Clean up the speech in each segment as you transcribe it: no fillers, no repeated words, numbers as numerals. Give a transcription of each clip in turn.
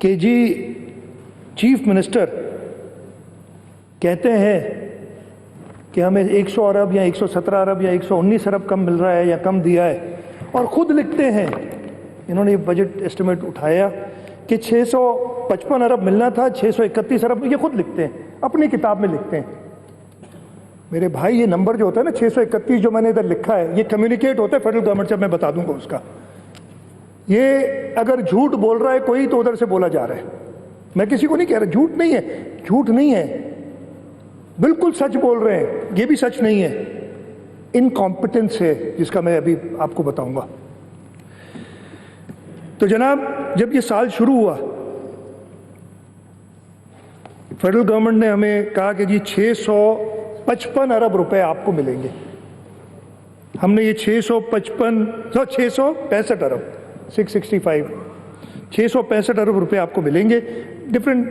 कि जी chief minister कहते हैं कि हमें 100 अरब या 117 अरब या 119 अरब कम मिल रहा है या कम दिया है, और ख़ुद लिखते हैं, इन्होंने बजट एस्टिमेट उठाया कि 655 अरब मिलना था, 631 अरब, ये खुद लिखते हैं, अपनी किताब में लिखते हैं। मेरे भाई ये नंबर जो होता है ना 631 जो मैंने इधर लिखा है, ये कम्युनिकेट होता है फेडरल गवर्नमेंट से, मैं बता दूंगा उसका। ये अगर झूठ बोल रहा है कोई तो उधर से बोला जा रहा है, मैं किसी को नहीं कह रहा, झूठ नहीं है, झूठ नहीं है, बिल्कुल सच बोल रहे हैं, ये भी सच नहीं है, इनकॉम्पिटेंस है जिसका मैं अभी आपको बताऊंगा। तो जनाब जब ये साल शुरू हुआ, फेडरल गवर्नमेंट ने हमें कहा कि जी 655 अरब रुपए आपको मिलेंगे। हमने ये 665 अरब 665 अरब रुपए आपको मिलेंगे। डिफरेंट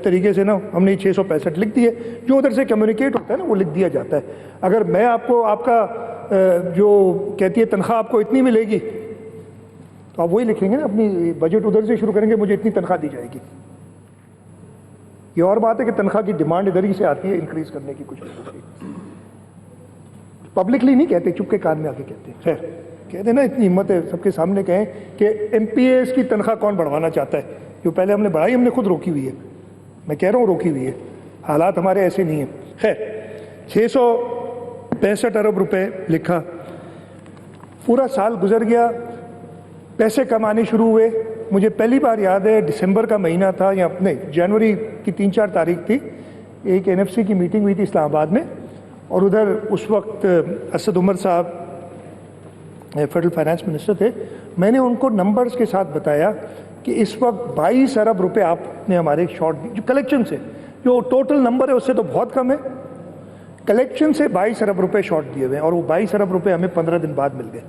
तरीके से ना हमने 665 लिख दिए, जो उधर से कम्युनिकेट होता है ना वो लिख दिया जाता है। अगर मैं आपको आपका जो कहती है तनख्वाह आपको इतनी मिलेगी तो आप वही लिखेंगे ना, अपनी बजट उधर से शुरू करेंगे, मुझे इतनी तनख्वाह दी जाएगी। ये और बात है कि तनख्वाह की डिमांड इधर ही से आती है इंक्रीज करने की, कुछ पब्लिकली नहीं कहते, चुपके कान में आके कहते हैं। खैर कहते ना, इतनी हिम्मत है सबके सामने कहें कि MPAs की तनख्वाह कौन बढ़वाना चाहता है, जो पहले हमने बढ़ाई हमने खुद रोकी हुई है, मैं कह रहा हूँ रोकी हुई है, हालात हमारे ऐसे नहीं है। खैर 665 अरब रुपए लिखा, पूरा साल गुजर गया, पैसे कमाने शुरू हुए। मुझे पहली बार याद है दिसंबर का महीना था, या नहीं जनवरी की 3-4 तारीख थी, एक NFC की मीटिंग हुई थी इस्लामाबाद में, और उधर उस वक्त असद उमर साहब फेडरल फाइनेंस मिनिस्टर थे। मैंने उनको नंबर्स के साथ बताया कि इस वक्त 22 अरब रुपए आपने हमारे शॉर्ट, जो कलेक्शन से, जो टोटल नंबर है उससे तो बहुत कम है, कलेक्शन से 22 अरब रुपए शॉर्ट दिए हुए हैं, और वो 22 अरब रुपए हमें 15 दिन बाद मिल गए।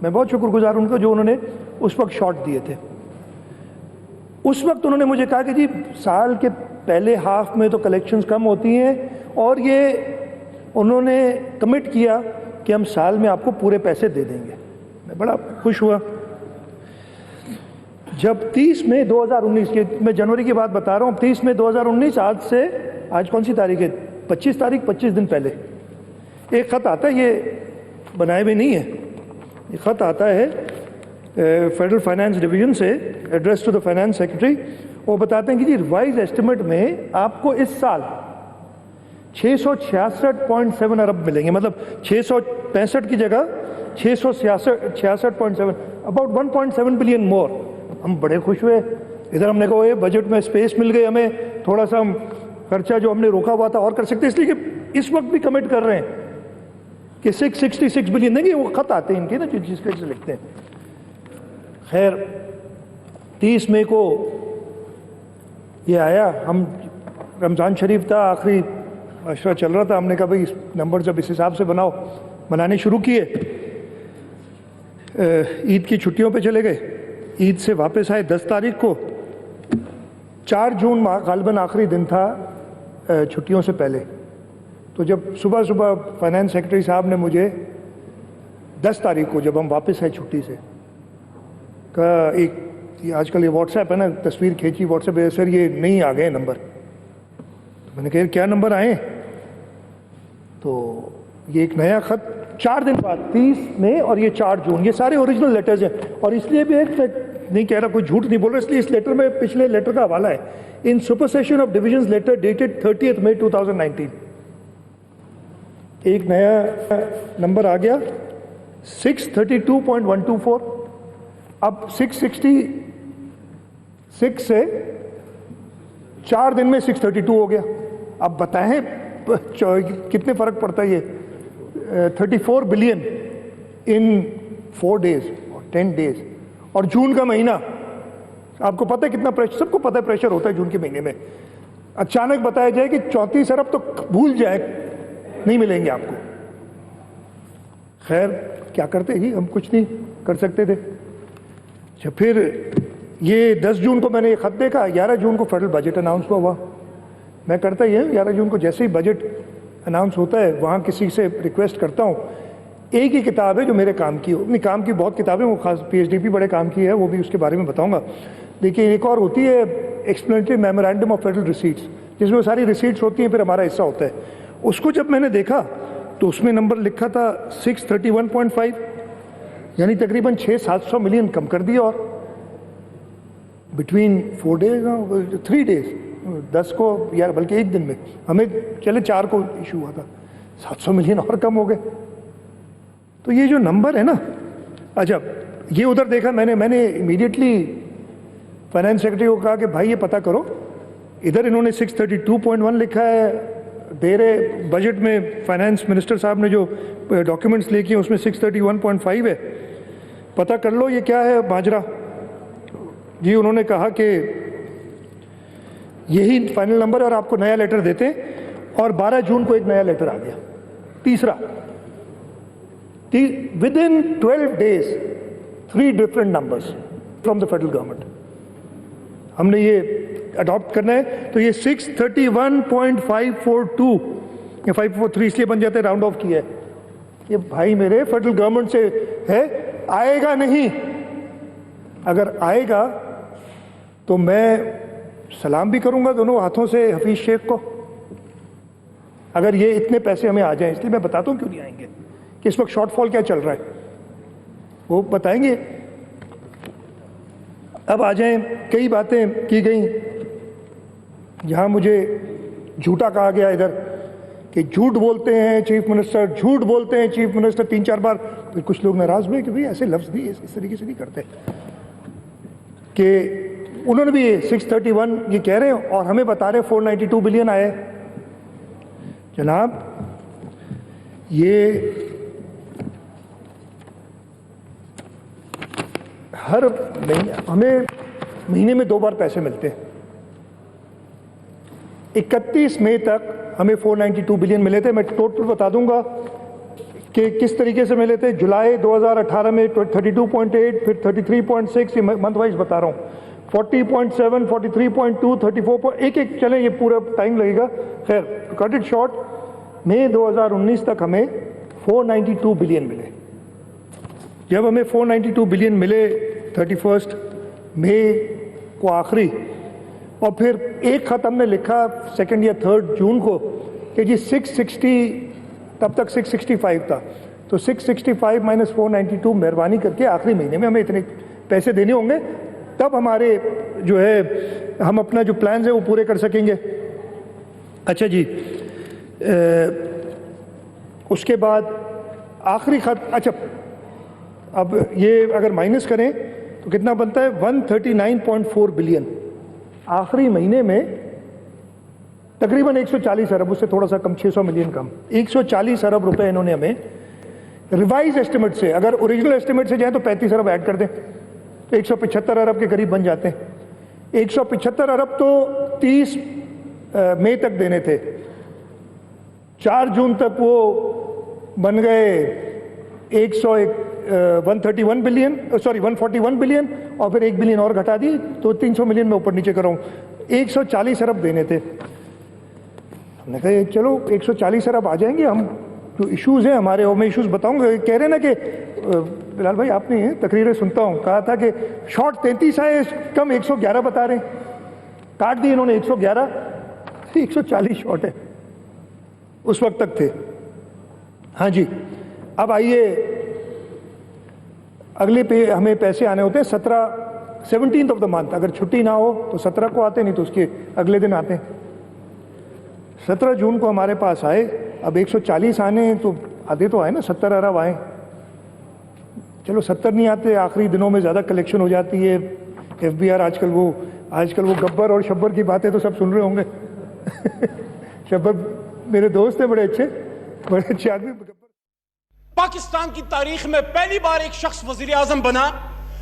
मैं बहुत शुक्रगुजार उनका जो उन्होंने उस वक्त शॉर्ट दिए थे। उस वक्त उन्होंने मुझे कहा कि जी साल के पहले हाफ में तो कलेक्शंस कम होती हैं, और ये उन्होंने कमिट किया कि हम साल में आपको पूरे पैसे दे देंगे। मैं बड़ा खुश हुआ। जब 30 मई 2019 के, मैं जनवरी की बात बता रहा हूँ, 30 मई 2019, आज से, आज कौन सी तारीख है, 25 तारीख, 25 दिन पहले एक ख़त आता है, ये बनाए हुए नहीं है, ये ख़त आता है फेडरल फाइनेंस डिवीजन से, address to the finance secretary. वो बताते हैं कि जी रिवाइज एस्टिमेट में आपको इस साल 666.7 अरब मिलेंगे, मतलब 665 की जगह 666.7, अबाउट 1.7 बिलियन मोर। हम बड़े खुश हुए। इधर हमने कहा ये बजट में स्पेस मिल गई हमें, थोड़ा सा हम खर्चा जो हमने रोका हुआ था और कर सकते, इसलिए कि इस वक्त भी कमिट कर रहे हैं कि 666 बिलियन देंगे। वो खत आते हैं इनके ना, जिसके से लिखते हैं। खैर 30 मई को ये आया, हम रमज़ान शरीफ था, आखिरी अशरा चल रहा था, हमने कहा भाई इस नंबर जब इस हिसाब से बनाओ, बनाने शुरू किए। ईद की छुट्टियों पे चले गए, ईद से वापस आए 10 तारीख को। 4 जून गालिबन आखिरी दिन था छुट्टियों से पहले। तो जब सुबह सुबह फाइनेंस सेक्रेटरी साहब ने मुझे 10 तारीख को, जब हम वापस आए छुट्टी से, कहा एक आजकल ये व्हाट्सएप है ना, तस्वीर खींची व्हाट्सएप पे, सर ये नहीं आ गए नंबर। तो मैंने कहा क्या नंबर आए? तो ये एक नया खत 4 दिन बाद, 30 मई और ये 4 जून, ये सारे ओरिजिनल लेटर्स हैं। और इसलिए भी एक नहीं कह रहा, कोई झूठ नहीं बोल रहा, इसलिए इस लेटर में पिछले लेटर का हवाला है। इन सुपरसेशन ऑफ डिविजन्स लेटर डेटेड 30 मई 2019, एक नया नंबर आ गया 632.124। अब 666 से 4 दिन में 632 हो गया। अब बताएं कितने फर्क पड़ता है ये, 34 बिलियन इन 4 डेज और 10 डेज। और जून का महीना, आपको पता है कितना प्रेशर, सबको पता है प्रेशर होता है जून के महीने में। अचानक बताया जाए कि 34 अरब तो भूल जाए, नहीं मिलेंगे आपको। खैर क्या करते जी, हम कुछ नहीं कर सकते थे। अच्छा, फिर ये 10 जून को मैंने ये खत देखा, 11 जून को फेडरल बजट अनाउंस हुआ। मैं करता ही है 11 जून को जैसे ही बजट अनाउंस होता है, वहाँ किसी से रिक्वेस्ट करता हूँ, एक ही किताब है जो मेरे काम की हो, अपनी काम की बहुत किताबें, वो खास PhD भी बड़े काम की है, वो भी उसके बारे में बताऊँगा। देखिए एक और होती है explanatory memorandum of federal receipts, जिसमें वो सारी रिसीट्स होती हैं, फिर हमारा हिस्सा होता है। उसको जब मैंने देखा तो उसमें नंबर लिखा था 631.5, यानी तकरीबन 600-700 मिलियन कम कर दिया। और बिटवीन 4 डेज 3 डेज 10 को यार बल्कि एक दिन में हमें चले 4 को इशू हुआ था, 700 मिलियन और कम हो गए। तो ये जो नंबर है ना, अच्छा ये उधर देखा मैंने इमीडिएटली फाइनेंस सेक्रेटरी को कहा कि भाई ये पता करो, इधर इन्होंने 632.1 लिखा है, दे रहे बजट में फाइनेंस मिनिस्टर साहब ने जो डॉक्यूमेंट्स लेके उसमें 631.5 है, पता कर लो ये क्या है माजरा। जी उन्होंने कहा कि यही फाइनल नंबर और आपको नया लेटर देते हैं। और 12 जून को एक नया लेटर आ गया, तीसरा, with in 12 days 3 different numbers from the federal government. हमने ये अडॉप्ट करना है, तो ये 631.542 या 543 इसलिए बन जाते, राउंड ऑफ किया है। ये भाई मेरे फेडरल गवर्नमेंट से है, आएगा नहीं। अगर आएगा तो मैं सलाम भी करूंगा दोनों हाथों से हफीज शेख को, अगर ये इतने पैसे हमें आ जाएं। इसलिए मैं बताता हूं क्यों नहीं आएंगे, कि इस वक्त शॉर्टफॉल क्या चल रहा है वो बताएंगे। अब आ जाएं, कई बातें की गई जहां मुझे झूठा कहा गया इधर कि झूठ बोलते हैं चीफ मिनिस्टर, झूठ बोलते हैं चीफ मिनिस्टर 3-4 बार। फिर कुछ लोग नाराज हुए कि भाई ऐसे लफ्ज भी इस तरीके से नहीं करते, कि उन्होंने भी 631 ये कह रहे हैं और हमें बता रहे 492 बिलियन आए। जनाब ये हर महीने हमें महीने में 2 बार पैसे मिलते हैं। 31 मई तक हमें 492 बिलियन मिले थे। मैं टोटल बता दूंगा कि किस तरीके से मिले थे। जुलाई 2018 में 32.8, फिर 33.6, ये मंथ वाइज बता रहा हूँ, 40.7, 43.2, 34, एक चले, ये पूरा टाइम लगेगा। खैर कट इट शॉर्ट, मई 2019 तक हमें 492 बिलियन मिले। जब हमें 492 बिलियन मिले 31 मई को आखिरी, और फिर एक खत हमने लिखा 2 या 3 जून को कि जी 660, तब तक 665 था, तो 665 माइनस 492 मेहरबानी करके आखिरी महीने में हमें इतने पैसे देने होंगे, तब हमारे जो है हम अपना जो प्लान्स है वो पूरे कर सकेंगे। अच्छा जी, उसके बाद आखिरी खत, अच्छा अब ये अगर माइनस करें तो कितना बनता है, 139.4 बिलियन। आखिरी महीने में तकरीबन 140 अरब, उससे थोड़ा सा कम, 600 मिलियन कम, 140 अरब रुपए इन्होंने हमें रिवाइज एस्टिमेट से, अगर ओरिजिनल एस्टिमेट से जाए तो 35 अरब ऐड कर दें तो 175 अरब के करीब बन जाते हैं। 175 अरब तो 30 मई तक देने थे, 4 जून तक वो बन गए 141 बिलियन, सॉरी 141 बिलियन, और फिर 1 बिलियन और घटा दी तो 300 मिलियन में ऊपर नीचे कर रहा हूँ। 140 अरब देने थे। हमने कहा चलो 140 अरब आ जाएंगे, हम जो इश्यूज़ हैं हमारे, और मैं इश्यूज़ बताऊंगा। कह रहे ना कि बिलाल भाई आपने तकरीरें सुनता हूँ, कहा था कि शॉर्ट 33 आए, कम 111 बता रहे हैं, काट दिए इन्होंने 111, 140 शॉर्ट है, उस वक्त तक थे। हाँ जी, अब आइए अगले पे हमें पैसे आने होते हैं 17th ऑफ द मंथ, अगर छुट्टी ना हो तो 17 को आते, नहीं तो उसके अगले दिन आते हैं। 17 जून को हमारे पास आए। अब 140 आने हैं तो आधे तो आए ना, 70 अरब आए। चलो 70 नहीं आते, आखिरी दिनों में ज़्यादा कलेक्शन हो जाती है। FBR आजकल वो गब्बर और शब्बर की बातें तो सब सुन रहे होंगे। शब्बर मेरे दोस्त हैं, बड़े अच्छे आदमी। पाकिस्तान की तारीख में पहली बार एक शख्स वजीर आजम बना